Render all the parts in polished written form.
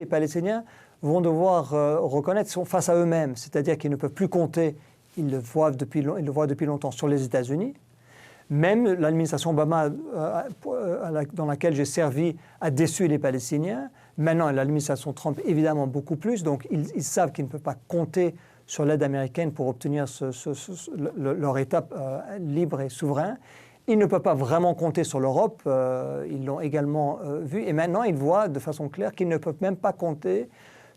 Palestiniens vont devoir reconnaître, sont face à eux-mêmes, c'est-à-dire qu'ils ne peuvent plus compter, ils le voient depuis longtemps, sur les États-Unis. Même l'administration Obama, dans laquelle j'ai servi, a déçu les Palestiniens. Maintenant, l'administration Trump, évidemment, beaucoup plus. Donc, ils savent qu'ils ne peuvent pas compter sur l'aide américaine pour obtenir leur État libre et souverain. Ils ne peuvent pas vraiment compter sur l'Europe. Ils l'ont également vu. Et maintenant, ils voient de façon claire qu'ils ne peuvent même pas compter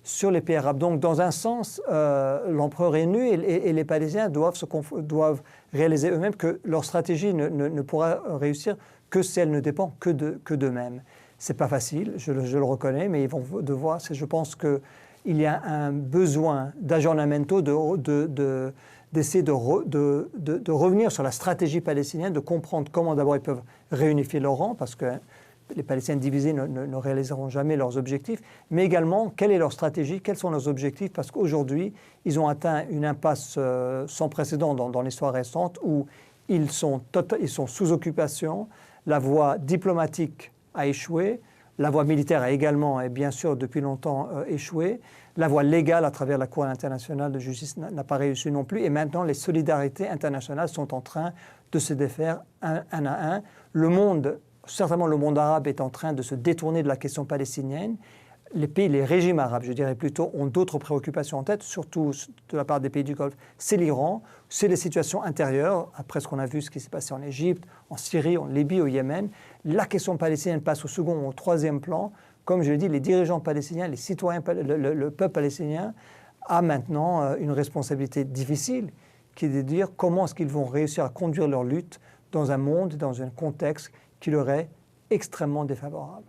sur les pays arabes. Donc, dans un sens, l'empereur est nu et les Palestiniens doivent réaliser eux-mêmes que leur stratégie ne pourra réussir que si elle ne dépend que d'eux-mêmes. Ce n'est pas facile, je le reconnais, mais ils vont devoir. Je pense qu'il y a un besoin d'aggiornamento, d'essayer de revenir sur la stratégie palestinienne, de comprendre comment d'abord ils peuvent réunifier leurs rangs, parce que les Palestiniens divisés ne réaliseront jamais leurs objectifs, mais également quelle est leur stratégie, quels sont leurs objectifs, parce qu'aujourd'hui, ils ont atteint une impasse sans précédent dans l'histoire récente où ils sont sous occupation, la voie diplomatique a échoué, la voie militaire a également, et bien sûr depuis longtemps, échoué, la voie légale à travers la Cour internationale de justice n'a pas réussi non plus, et maintenant les solidarités internationales sont en train de se défaire un à un. Le monde, certainement le monde arabe, est en train de se détourner de la question palestinienne. Les régimes arabes, je dirais plutôt, ont d'autres préoccupations en tête, surtout de la part des pays du Golfe. C'est l'Iran, c'est les situations intérieures, après ce qu'on a vu, ce qui s'est passé en Égypte, en Syrie, en Libye, au Yémen. La question palestinienne passe au second ou au troisième plan. Comme je l'ai dit, les dirigeants palestiniens, les citoyens, le peuple palestinien a maintenant une responsabilité difficile, qui est de dire comment est-ce qu'ils vont réussir à conduire leur lutte dans un monde, dans un contexte qui leur est extrêmement défavorable.